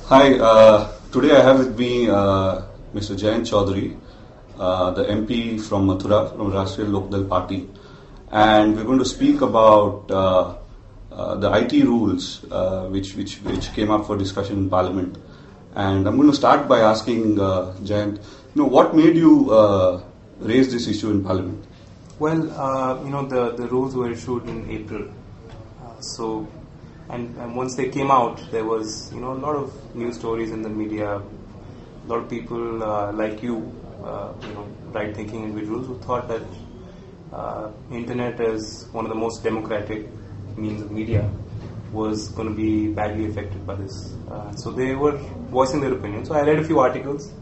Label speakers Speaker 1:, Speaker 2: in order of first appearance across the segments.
Speaker 1: Hi, today I have with me Mr. Jayant Choudhry, the MP from Mathura, from Rashtriya Lokdal Party. And we're going to speak about the IT rules which came up for discussion in Parliament. And I'm going to start by asking Jayant, what made you raise this issue in Parliament?
Speaker 2: Well, the rules were issued in April. And once they came out, there was, a lot of news stories in the media. A lot of people like you, right-thinking individuals who thought that internet as one of the most democratic means of media was going to be badly affected by this. So they were voicing their opinion. So I read a few articles,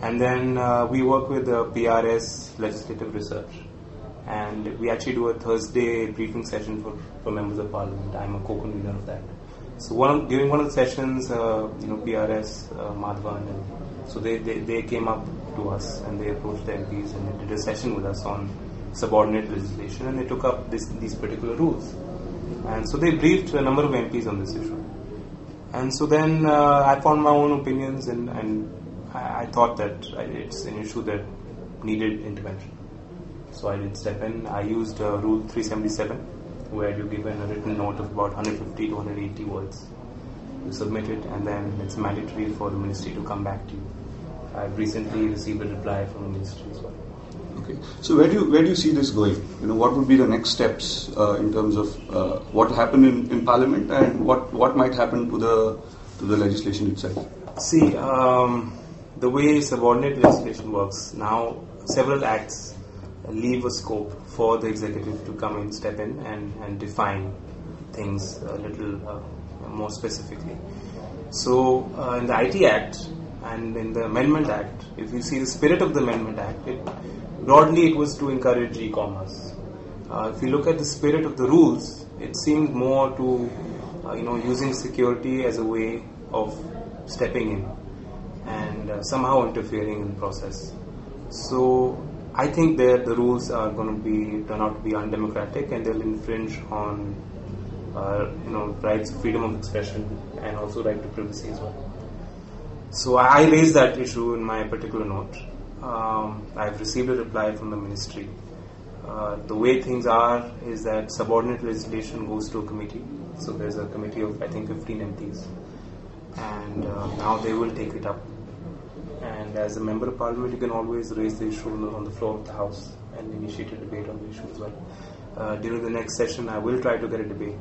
Speaker 2: and then we work with the PRS Legislative Research. And we actually do a Thursday briefing session for members of Parliament. I'm a co-convener of that. So during one of the sessions, PRS, Madhavan, so they came up to us and they approached the MPs and they did a session with us on subordinate legislation, and they took up these particular rules. And so they briefed a number of MPs on this issue. And so then I found my own opinions, and I thought that it's an issue that needed intervention. So I did step in. I used Rule 377, where you're given a written note of about 150 to 180 words. You submit it, and then it's mandatory for the ministry to come back to you. I've recently received a reply from the ministry as well.
Speaker 1: Okay. So where do you see this going? What would be the next steps in terms of what happened in Parliament and what might happen to the legislation itself?
Speaker 2: See, the way subordinate legislation works now, several acts leave a scope for the executive to come in, step in, and define things a little more specifically. So in the IT Act and in the Amendment Act, if you see the spirit of the Amendment Act, broadly it was to encourage e-commerce. If you look at the spirit of the rules, it seemed more to using security as a way of stepping in and somehow interfering in the process. So I think that the rules are going to turn out to be undemocratic, and they'll infringe on rights, freedom of expression, and also right to privacy as well. So I raised that issue in my particular note. I've received a reply from the ministry. The way things are is that subordinate legislation goes to a committee. So there's a committee of, I think, 15 MPs, and now they will take it up. And as a member of Parliament, you can always raise the issue on the floor of the House and initiate a debate on the issue as well. During the next session, I will try to get a debate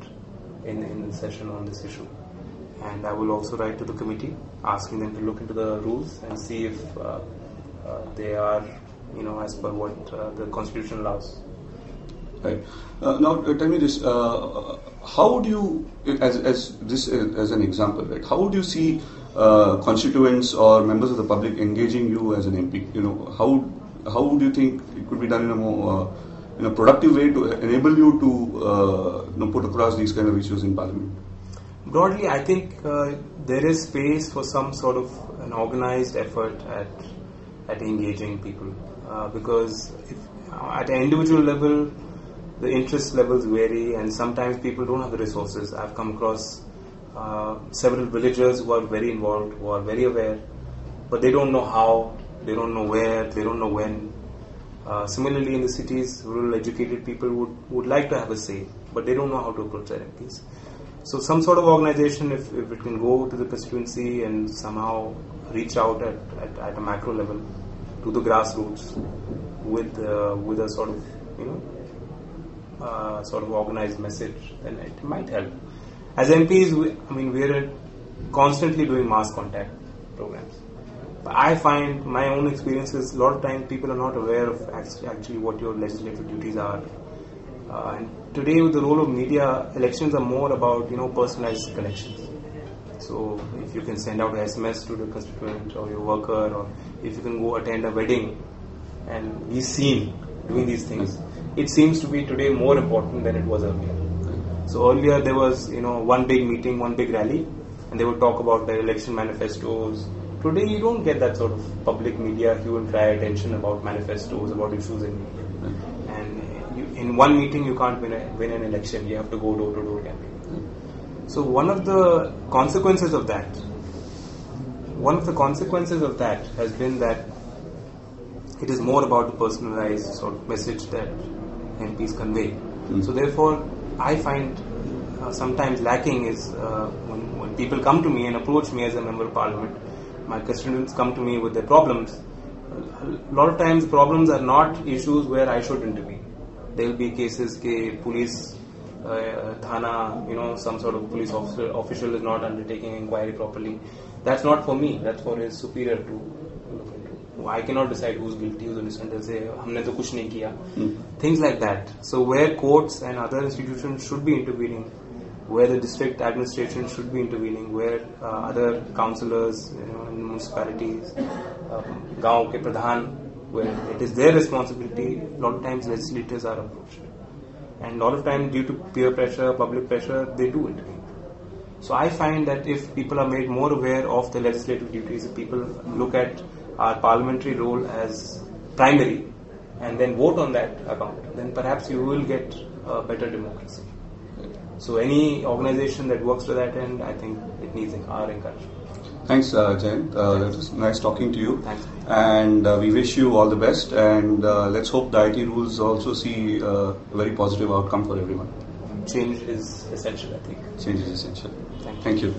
Speaker 2: in the session on this issue. And I will also write to the committee asking them to look into the rules and see if they are, as per what the Constitution allows.
Speaker 1: Right. Now, tell me this: how would you, as an example, right? How would you see constituents or members of the public engaging you as an MP? How would you think it could be done in a more productive way to enable you to put across these kind of issues in Parliament?
Speaker 2: Broadly, I think there is space for some sort of an organized effort at engaging people, because at an individual level, the interest levels vary, and sometimes people don't have the resources. I've come across several villagers who are very involved, who are very aware, but they don't know how, they don't know where, they don't know when. Similarly, in the cities, rural educated people would like to have a say, but they don't know how to approach their MPs. So some sort of organization, if it can go to the constituency and somehow reach out at a macro level to the grassroots with a sort of organized message, then it might help. As MPs, we're constantly doing mass contact programs. But I find my own experiences, a lot of times people are not aware of actually what your legislative duties are. And today, with the role of media, elections are more about personalized connections. So if you can send out an SMS to the constituent or your worker, or if you can go attend a wedding and be seen doing these things, it seems to be today more important than it was earlier. So earlier there was, one big meeting, one big rally, and they would talk about their election manifestos. Today you don't get that sort of public media hue and cry attention about manifestos, about issues in media. And in one meeting you can't win an election. You have to go door to door campaign. So one of the consequences of that one of the consequences of that has been that it is more about the personalized sort of message that MPs convey. So therefore, I find sometimes lacking is when people come to me and approach me as a member of parliament, my constituents come to me with their problems. A lot of times problems are not issues where I should intervene. There will be cases ke police, thana, some sort of police official is not undertaking inquiry properly. That's not for me, that's for his superior to look into. I cannot decide who's guilty, who's innocent. They'll say, humne to kuch nahi kiya. Things like that. So where courts and other institutions should be intervening, where the district administration should be intervening, where other councillors, in municipalities, gaon ke pradhan, where it is their responsibility, a lot of times legislators are approached. And a lot of times due to peer pressure, public pressure, they do intervene. So I find that if people are made more aware of the legislative duties, if people look at our parliamentary role as primary and then vote on that account, then perhaps you will get a better democracy. So any organization that works to that end, I think it needs our encouragement.
Speaker 1: Thanks, Jayant. It was nice talking to you.
Speaker 2: Thanks.
Speaker 1: And we wish you all the best. And let's hope the IT rules also see a very positive outcome for everyone.
Speaker 2: Change is essential, I think.
Speaker 1: Change is essential.
Speaker 2: Thank you.
Speaker 1: Thank you.